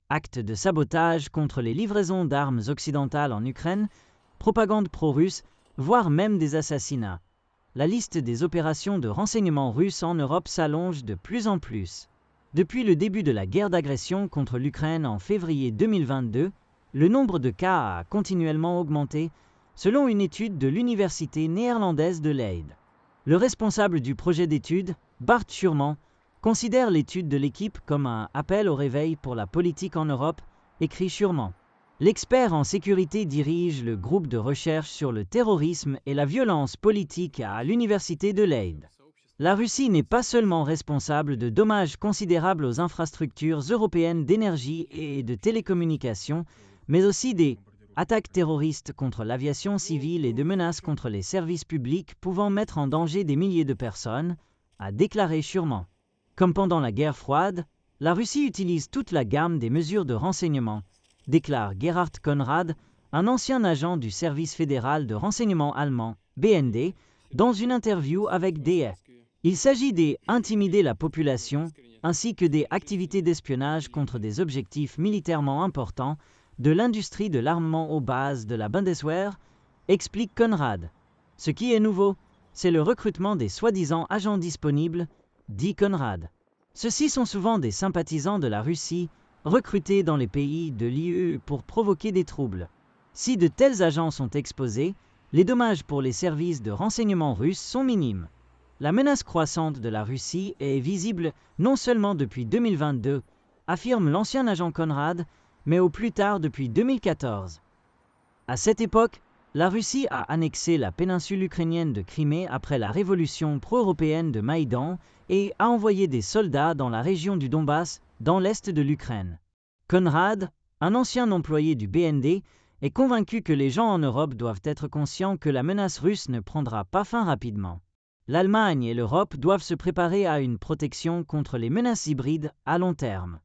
actes de sabotage contre les livraisons d'armes occidentales en Ukraine, propagande pro-russe, voire même des assassinats. La liste des opérations de renseignement russes en Europe s'allonge de plus en plus. Depuis le début de la guerre d'agression contre l'Ukraine en février 2022, le nombre de cas a continuellement augmenté, selon une étude de l'université néerlandaise de Leiden. Le responsable du projet d'étude, Bart Schuurman, considère l'étude de l'équipe comme un appel au réveil pour la politique en Europe, écrit Schuurman. L'expert en sécurité dirige le groupe de recherche sur le terrorisme et la violence politique à l'université de Leiden. La Russie n'est pas seulement responsable de dommages considérables aux infrastructures européennes d'énergie et de télécommunications, mais aussi des attaques terroristes contre l'aviation civile et de menaces contre les services publics pouvant mettre en danger des milliers de personnes, a déclaré Schuurman. Comme pendant la guerre froide, la Russie utilise toute la gamme des mesures de renseignement, déclare Gerhard Konrad, un ancien agent du service fédéral de renseignement allemand, BND, dans une interview avec DE. Il s'agit d'intimider la population, ainsi que des activités d'espionnage contre des objectifs militairement importants, de l'industrie de l'armement aux bases de la Bundeswehr, explique Konrad. Ce qui est nouveau, c'est le recrutement des soi-disant agents disponibles, dit Konrad. Ceux-ci sont souvent des sympathisants de la Russie, recrutés dans les pays de l'UE pour provoquer des troubles. Si de tels agents sont exposés, les dommages pour les services de renseignement russes sont minimes. La menace croissante de la Russie est visible non seulement depuis 2022, affirme l'ancien agent Konrad, mais au plus tard depuis 2014. À cette époque, la Russie a annexé la péninsule ukrainienne de Crimée après la révolution pro-européenne de Maïdan et a envoyé des soldats dans la région du Donbass, dans l'est de l'Ukraine. Konrad, un ancien employé du BND, est convaincu que les gens en Europe doivent être conscients que la menace russe ne prendra pas fin rapidement. L'Allemagne et l'Europe doivent se préparer à une protection contre les menaces hybrides à long terme.